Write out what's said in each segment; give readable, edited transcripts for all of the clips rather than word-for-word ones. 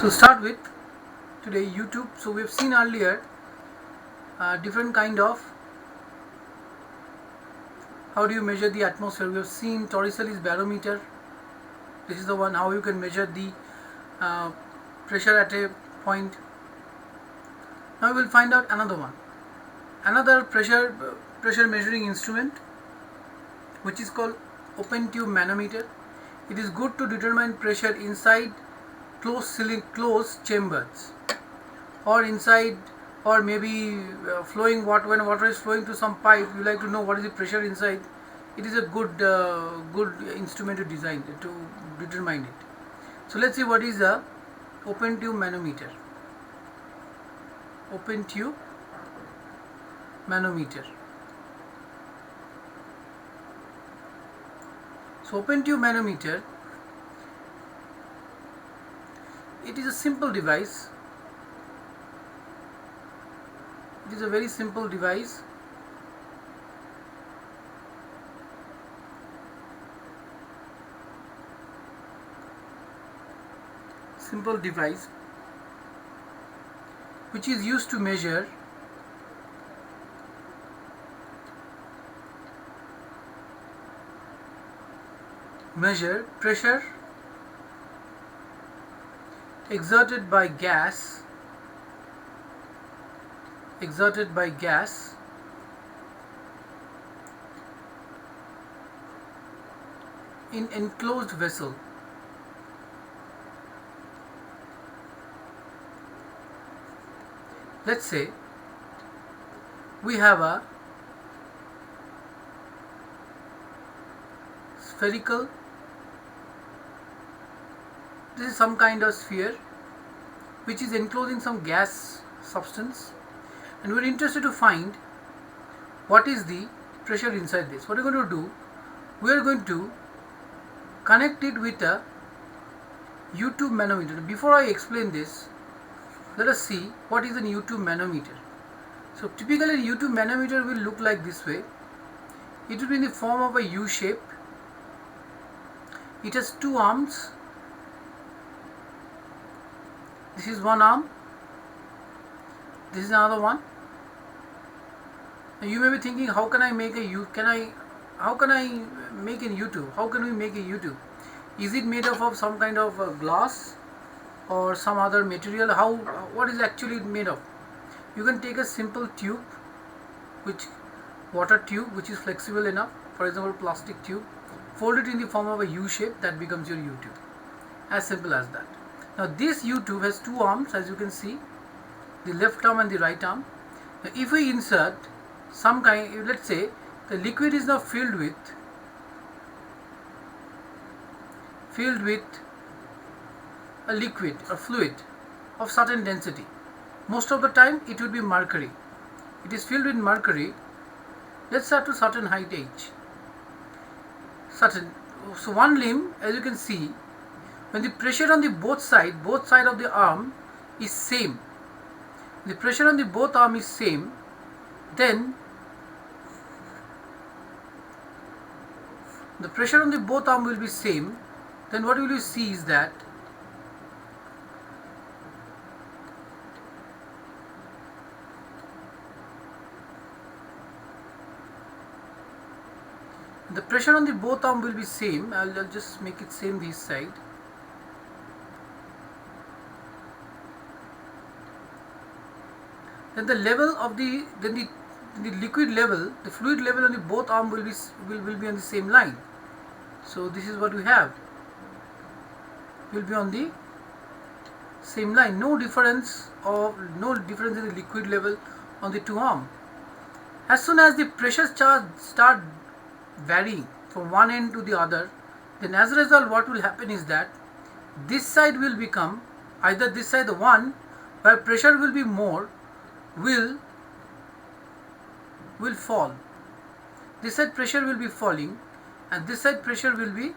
So start with today YouTube. So we have seen earlier different kind of how do you measure the atmosphere. We have seen Torricelli's barometer. This is the one how you can measure the uh, pressure at a point. Now we will find out another one, another pressure measuring instrument, which is called open tube manometer. It is good to determine pressure inside closed chambers or inside, or maybe flowing water. When water is flowing through some pipe, you like to know what is the pressure inside. It is a good instrument to design to determine it. So let's see what is a open tube manometer. Open tube manometer. So open tube manometer, it is a simple device. It is a very simple device. Simple device which is used to measure pressure exerted by gas in enclosed vessel. Let's say we have a spherical, this is some kind of sphere which is enclosing some gas substance, and we are interested to find what is the pressure inside this. What we are going to do, we are going to connect it with a U-tube manometer. Before I explain this, let us see what is a U-tube manometer. So typically a U-tube manometer will look like this way. It will be in the form of a U shape. It has two arms. This is one arm. This is another one. Now you may be thinking, how can I make a how can I make a U-tube? How can we make a U-tube? Is it made of some kind of glass or some other material? What is actually made of? You can take a simple tube, water tube, which is flexible enough, for example plastic tube, fold it in the form of a U shape, that becomes your U-tube. As simple as that. Now this U-tube has two arms, as you can see, the left arm and the right arm. Now if we insert some kind, let's say the liquid is now filled with a liquid or fluid of certain density. Most of the time it will be mercury. It is filled with mercury. Let's start to certain height h. So one limb, as you can see, when the pressure on the both side of the arm is same, the pressure on the both arm is same, then the pressure on the both arm will be same, then what will you see is that the pressure on the both arm will be same. I'll just make it same this side. Then the level of the liquid level, the fluid level on the both arm will be on the same line. So this is what we have. Will be on the same line. No difference in the liquid level on the two arm. As soon as the pressure start varying from one end to the other, then as a result what will happen is that this side will become, either this side, the one where pressure will be more, will fall. This side pressure will be falling, and this side pressure will be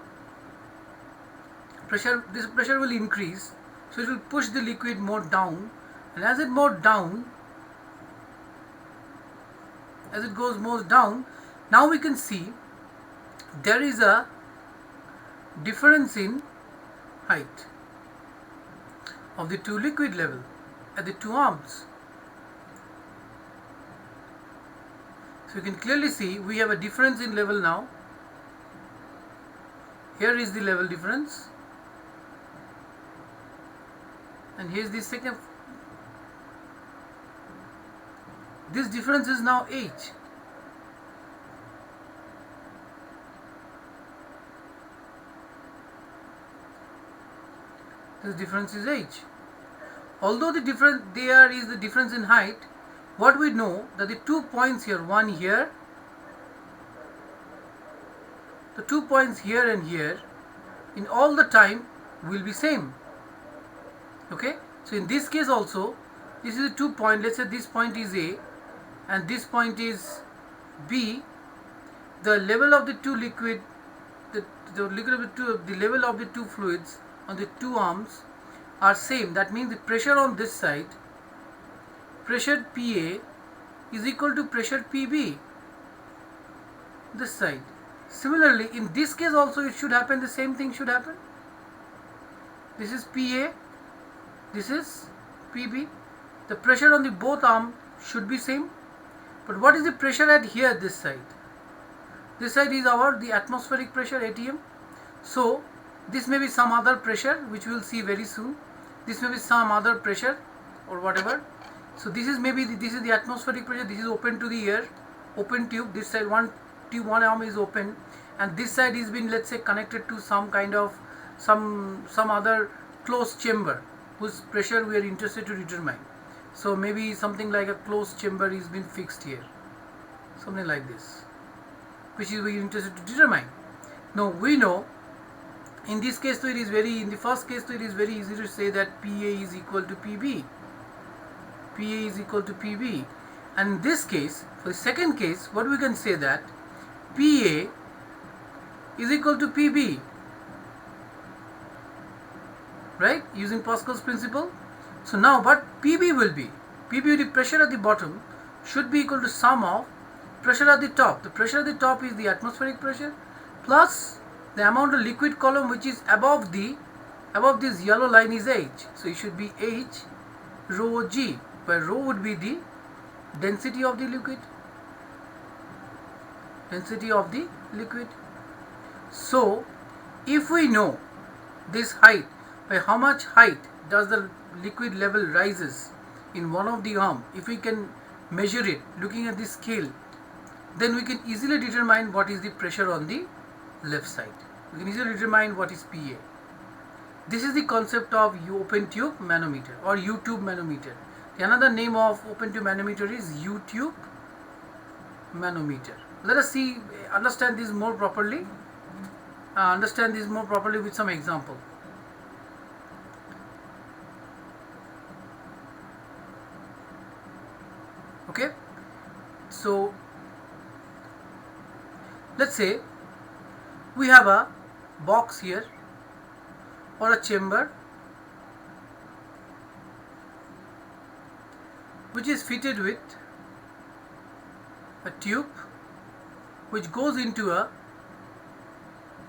this pressure will increase, so it will push the liquid more down, and as it goes more down, now we can see there is a difference in height. of the two liquid level at the two arms. So you can clearly see we have a difference in level now. Here is the level difference, and here is the second. This difference is now H. This difference is H. Although the difference there is the difference in height, what we know that the 2 points here, one here, the 2 points here and here, in all the time will be same. Okay, so in this case also, this is a 2 point. Let's say this point is A and this point is B. The level of the two liquid, the level of the two fluids on the two arms are same. That means the pressure on this side, pressure PA, is equal to pressure PB this side. Similarly, in this case also it should happen, the same thing should happen. This is PA, this is PB. The pressure on the both arms should be same. But what is the pressure at here, this side? This side is the atmospheric pressure, ATM. So this may be some other pressure which we will see very soon. This may be some other pressure or whatever. So this is maybe this is the atmospheric pressure. This is open to the air, open tube. This side one tube, one arm is open, and this side is been, let's say, connected to some kind of some other closed chamber whose pressure we are interested to determine. So maybe something like a closed chamber is been fixed here, something like this, which is we are interested to determine. Now we know in this case, so it is very, in the first case, so it is very easy to say that PA is equal to PB. PA is equal to PB. And in this case, for the second case, what we can say that PA is equal to PB, right, using Pascal's principle. So now what PB will be, the pressure at the bottom should be equal to sum of pressure at the top. The pressure at the top is the atmospheric pressure plus the amount of liquid column which is above this yellow line is H. So it should be H rho G, where rho would be the density of the liquid. So if we know this height, by how much height does the liquid level rises in one of the arm, if we can measure it looking at the scale, then we can easily determine what is the pressure on the left side. We can easily determine what is PA. This is the concept of open tube manometer or U-tube manometer. The another name of open tube manometer is U-tube manometer. Let us understand this more properly. With some example. Okay, so let's say we have a box here or a chamber which is fitted with a tube which goes into a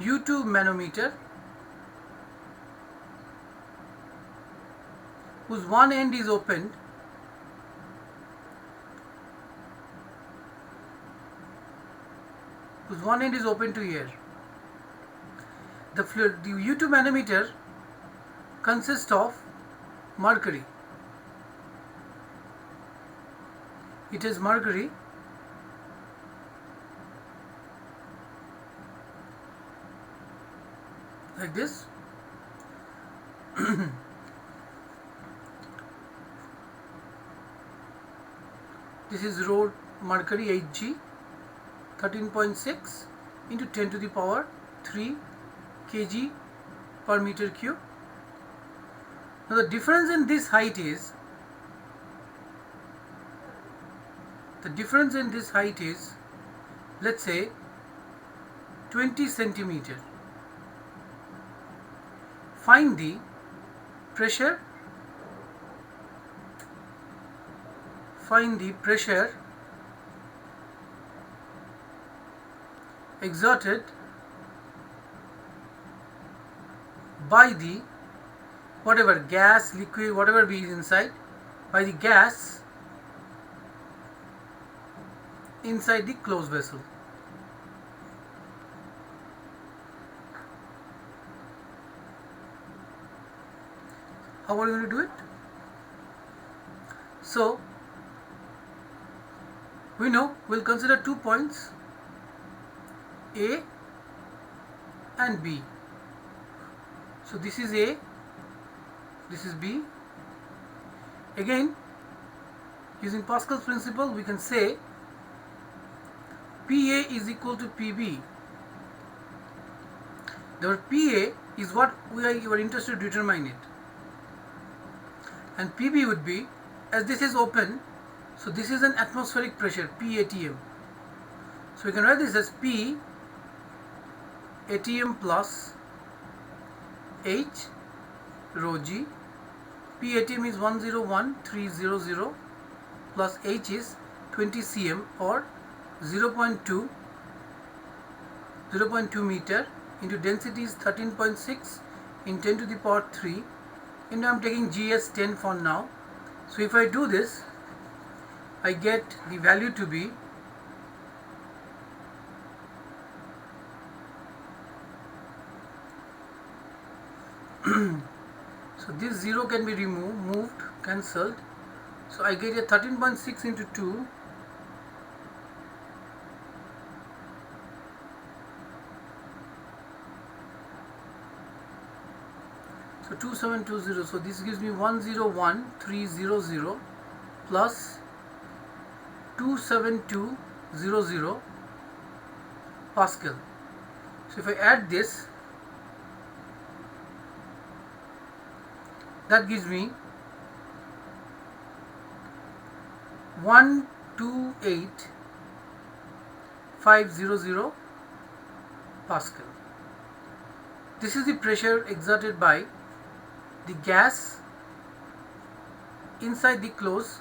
U-tube manometer whose one end is opened to air. The U-tube manometer consists of mercury. It is mercury like this. This is rho mercury Hg, 13.6 into 10 to the power 3 kg per meter cube. Now the difference in this height is, let's say 20 centimeter. Find the pressure exerted by the whatever gas, liquid, whatever be inside, by the gas inside the closed vessel. How are you going to do it? So we know we'll consider 2 points, A and B. So this is A, this is B. Again, using Pascal's principle, we can say PA is equal to PB. The PA is what we are interested to determine it, and PB would be, as this is open, so this is an atmospheric pressure, P ATM. So we can write this as P ATM plus H rho G. P ATM is 101,300 plus H is 20 cm or 0.2 meter into density is 13.6 in 10 to the power 3, and I am taking G as 10 for now. So if I do this, I get the value to be so this 0 can be moved, cancelled. So I get a 13.6 into 2, so 2720. So this gives me 101,300 plus 27200 Pascal. So if I add this, that gives me 128,500 Pascal. This is the pressure exerted by the gas inside the closed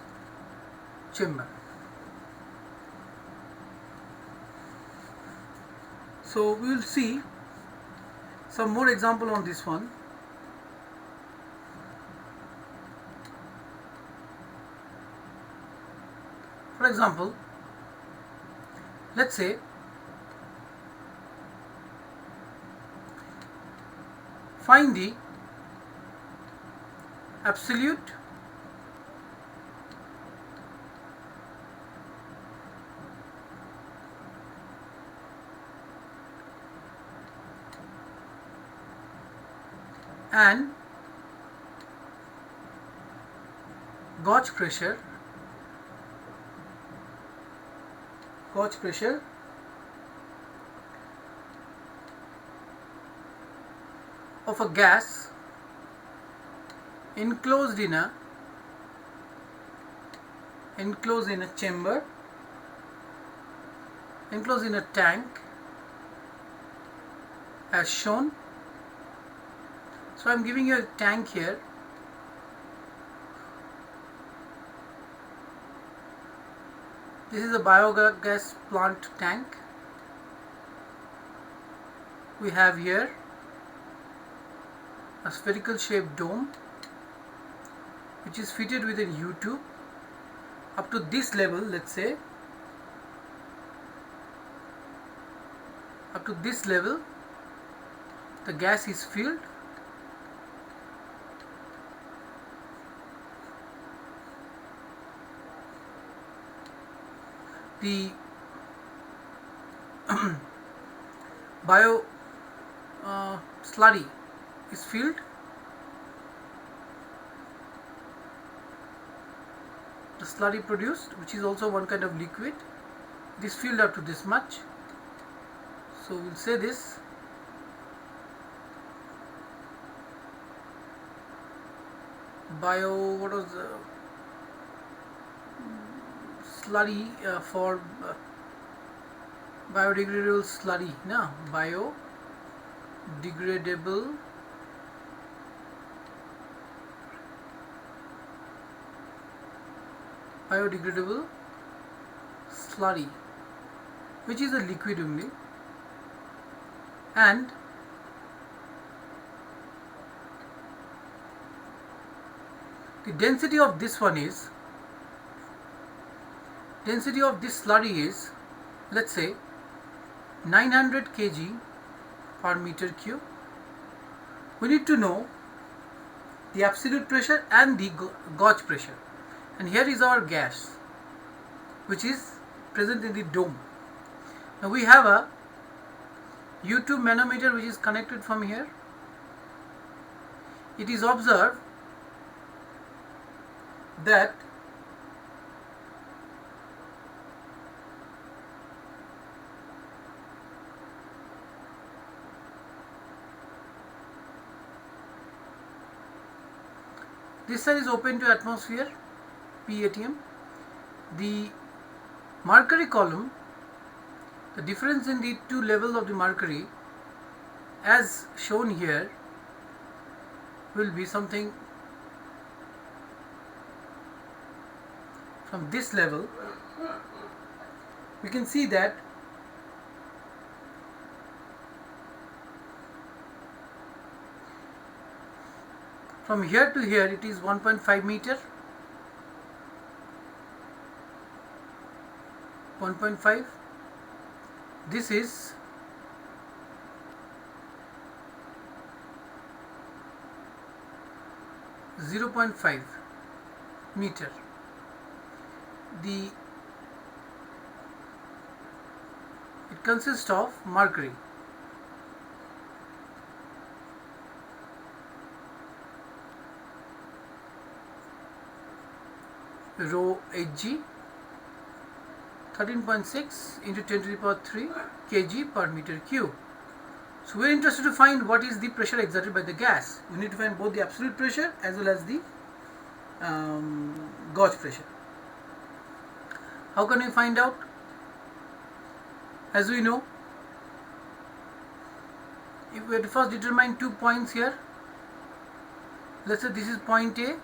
chamber. So we will see some more example on this one. For example, let's say find the absolute and gauge pressure of a gas enclosed in a chamber, enclosed in a tank as shown. So I am giving you a tank here. This is a biogas plant tank. We have here a spherical shaped dome which is fitted with a U-tube up to this level. Let's say up to this level the gas is filled. The bio slurry is filled. The slurry produced, which is also one kind of liquid, it is filled up to this much. So we'll say this what was the slurry for biodegradable slurry, no, biodegradable slurry, which is a liquid only, and The density of this slurry is, let's say, 900 kg per meter cube. We need to know the absolute pressure and the gauge pressure, and here is our gas which is present in the dome. Now we have a U2 manometer which is connected from here. It is observed that this side is open to atmosphere, PATM. The mercury column, the difference in the two levels of the mercury as shown here will be something from this level. We can see that from here to here it is 1.5 meter, 1.5. This is 0.5 meter. It consists of mercury. Rho Hg 13.6 into 10 to the power 3 kg per meter cube. So we are interested to find what is the pressure exerted by the gas. We need to find both the absolute pressure as well as the gauge pressure. How can we find out? As we know, if we have to first determine 2 points here. Let's say this is point A,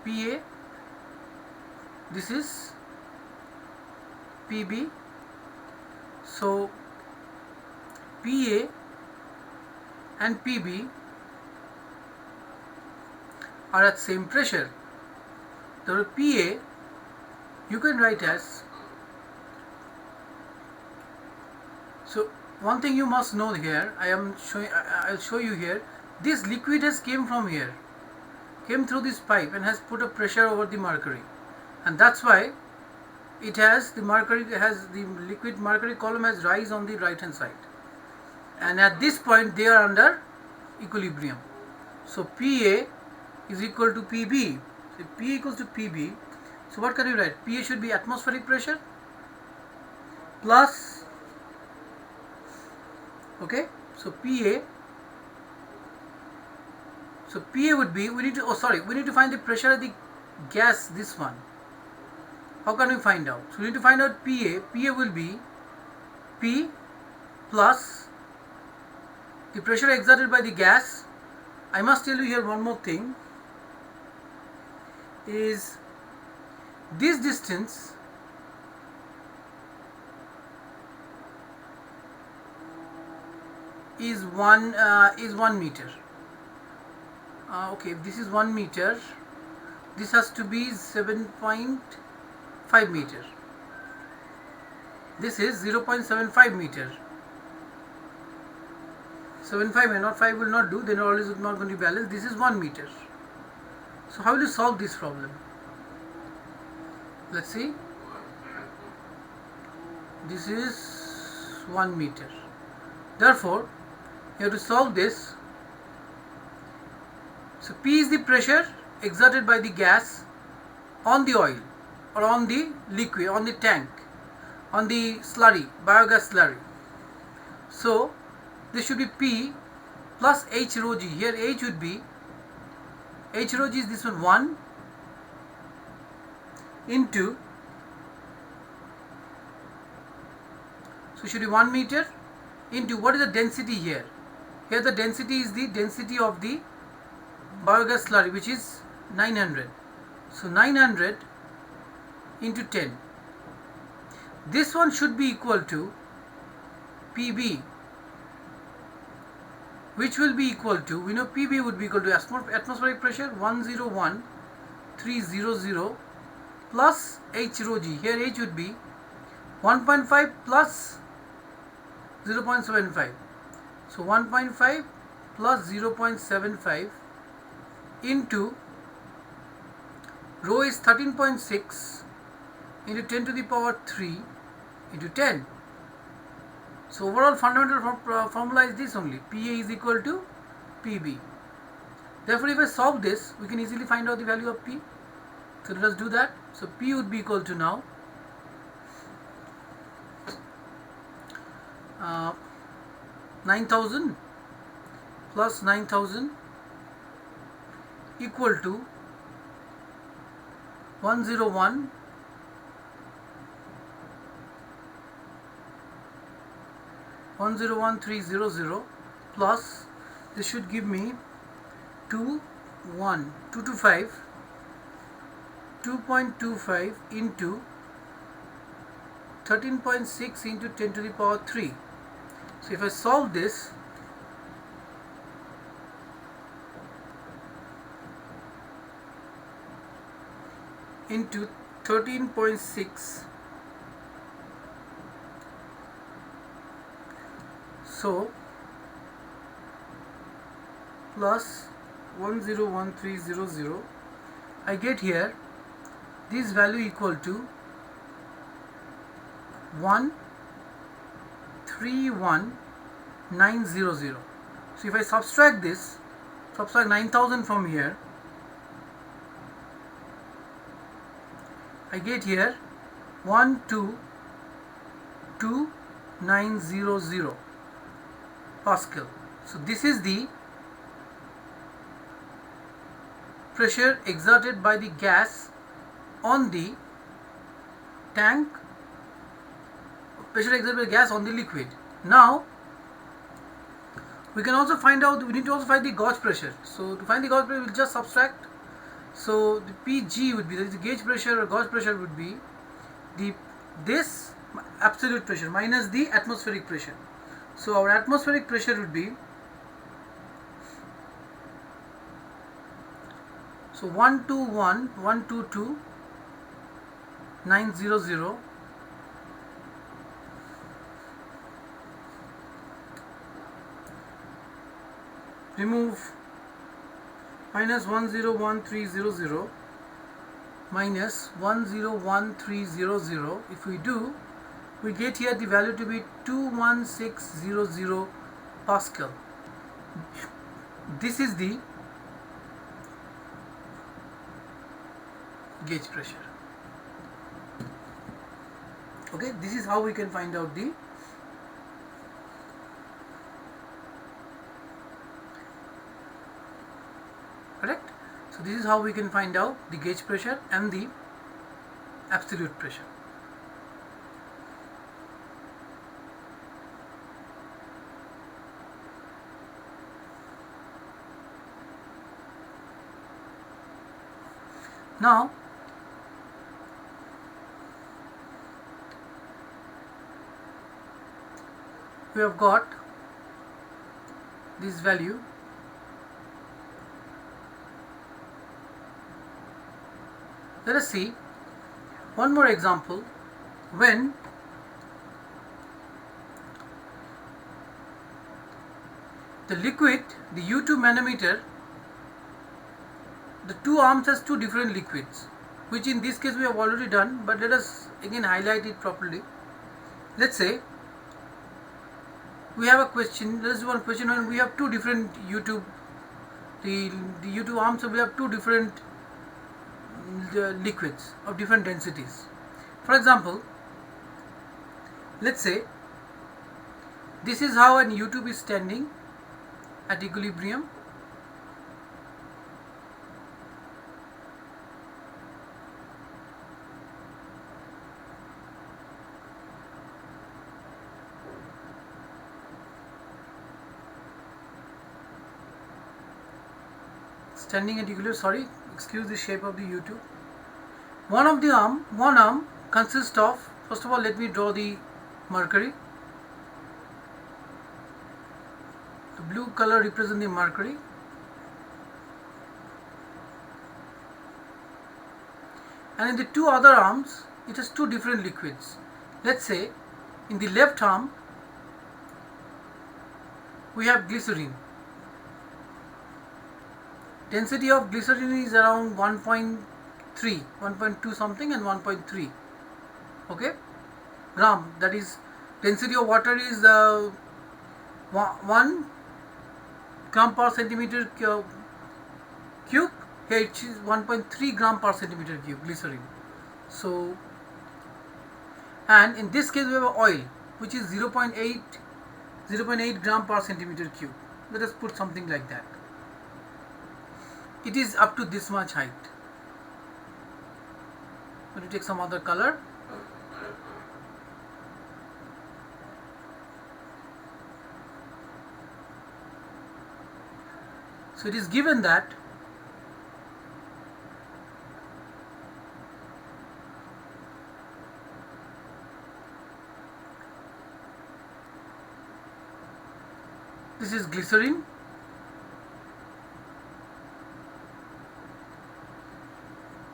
PA, this is PB. So PA and PB are at same pressure. The PA you can write as, so one thing you must know here, I'll show you here. This liquid has came from here, came through this pipe and has put a pressure over the mercury, and that's why it has the liquid mercury column has rise on the right hand side, and at this point they are under equilibrium. So PA is equal to PB. So P equals to PB. So what can you write? PA should be atmospheric pressure plus, okay, so PA would be, we need to find the pressure of the gas, this one. How can we find out? So we need to find out PA. PA will be P plus the pressure exerted by the gas. I must tell you here one more thing, is this distance is 1 meter. Okay, if this is 1 meter, this has to be 7.5 meter. This is 0.75 meter. 75 and not 5 will not do, then always not going to be balanced. This is 1 meter. So how will you solve this problem? Let's see. This is 1 meter. Therefore, you have to solve this. So P is the pressure exerted by the gas on the oil or on the liquid, on the tank, on the slurry, biogas slurry. So this should be P plus H rho g. Here H would be, H rho g is this one, into, so it should be 1 meter into, what is the density here? Here the density is the density of the biogas slurry, which is 900. So 900 into 10. This one should be equal to PB, which will be equal to, we know PB would be equal to atmospheric pressure 101,300 plus H rho g. Here H would be 1.5 plus 0.75. So 1.5 plus 0.75 into rho is 13.6 into 10 to the power 3 into 10. So overall fundamental formula is this only, PA is equal to PB. Therefore if I solve this, we can easily find out the value of P. So let us do that. So P would be equal to now 9,000 plus 9,000 equal to 101,300 plus, this should give me 2.25 into 13.6 into 10 to the power 3. So if I solve this, into 13.6, so plus 101,300, I get here this value equal to 131,900. So if I subtract 9,000 from here, I get here 122,900 Pascal. So this is the pressure exerted by the gas on the tank, pressure exerted by the gas on the liquid. Now we can also find out, we need to also find the gauge pressure. So to find the gauge pressure, we'll just subtract. So the PG would be, that is the gauge pressure or gauge pressure would be this absolute pressure minus the atmospheric pressure. So our atmospheric pressure would be, so 122,900 remove minus 101,300 minus 101,300. If we do, we get here the value to be 21600 Pascal. This is the gauge pressure. Okay, this is how we can find out the correct. So this is how we can find out the gauge pressure and the absolute pressure. Now we have got this value. Let us see one more example. When the liquid, the U2 manometer, the two arms has two different liquids, which in this case we have already done, but let us again highlight it properly. Let's say we have a question, let us do one question when we have two different U2, the U2 arms, so we have two different liquids of different densities. For example, let's say this is how an U2 is standing at equilibrium. Standing at equilibrium, sorry, excuse the shape of the U2. One arm consists of, first of all let me draw the mercury. The blue color represents the mercury. And in the two other arms, it has two different liquids. Let's say in the left arm, we have glycerin. Density of glycerin is around 1.3, 1.2 something and 1.3. Okay, gram. That is, density of water is 1 gram per centimeter cube. Here it is 1.3 gram per centimeter cube glycerin. So, and in this case we have oil, which is 0.8 gram per centimeter cube. Let us put something like that. It is up to this much height. Let me take some other color. So it is given that this is glycerin,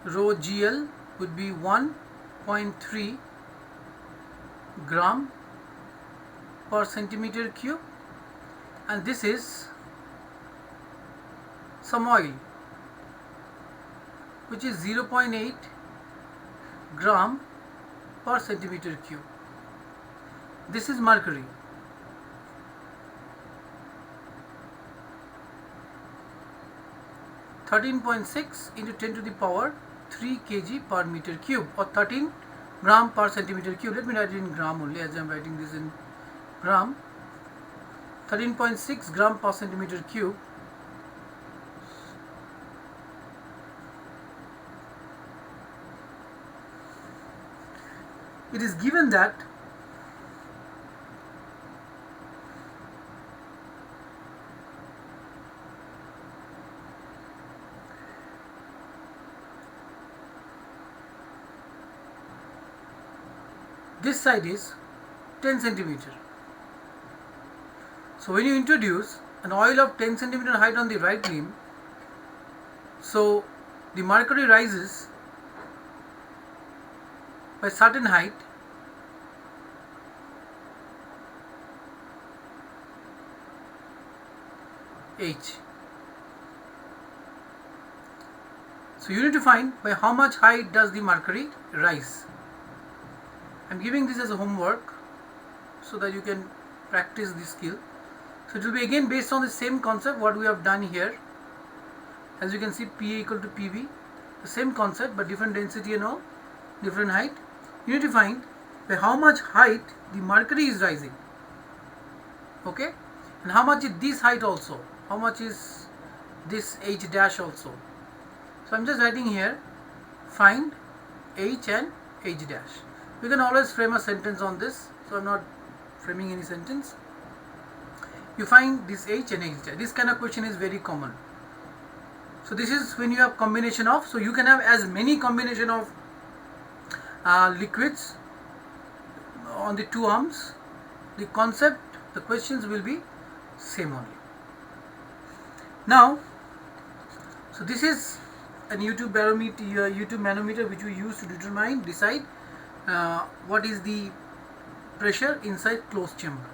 rho GL would be 1.3 gram per centimeter cube, and this is some oil, which is 0.8 gram per centimeter cube. This is mercury. (13.6 into 10 to the power 3 kg per meter cube, or 13 gram per centimeter cube. Let me write it in gram only, as I am writing this in gram. 13.6 gram per centimeter cube. It is given that this side is 10 centimeter. So when you introduce an oil of 10 centimeter height on the right limb, so the mercury rises by certain height, h. So you need to find by how much height does the mercury rise. I am giving this as a homework so that you can practice this skill. So it will be again based on the same concept what we have done here. As you can see, PA equal to PV, the same concept but different density and all, different height. You need to find by how much height the mercury is rising. Okay, and how much is this height also, how much is this H dash also. So I am just writing here, find H and H dash. You can always frame a sentence on this, so I am not framing any sentence. You find this H and H dash. This kind of question is very common. So this is when you have combination of, so you can have as many combination of liquids on the two arms. The concept, the questions will be same only. Now, so this is an YouTube barometer, YouTube manometer, which we use to decide what is the pressure inside closed chamber.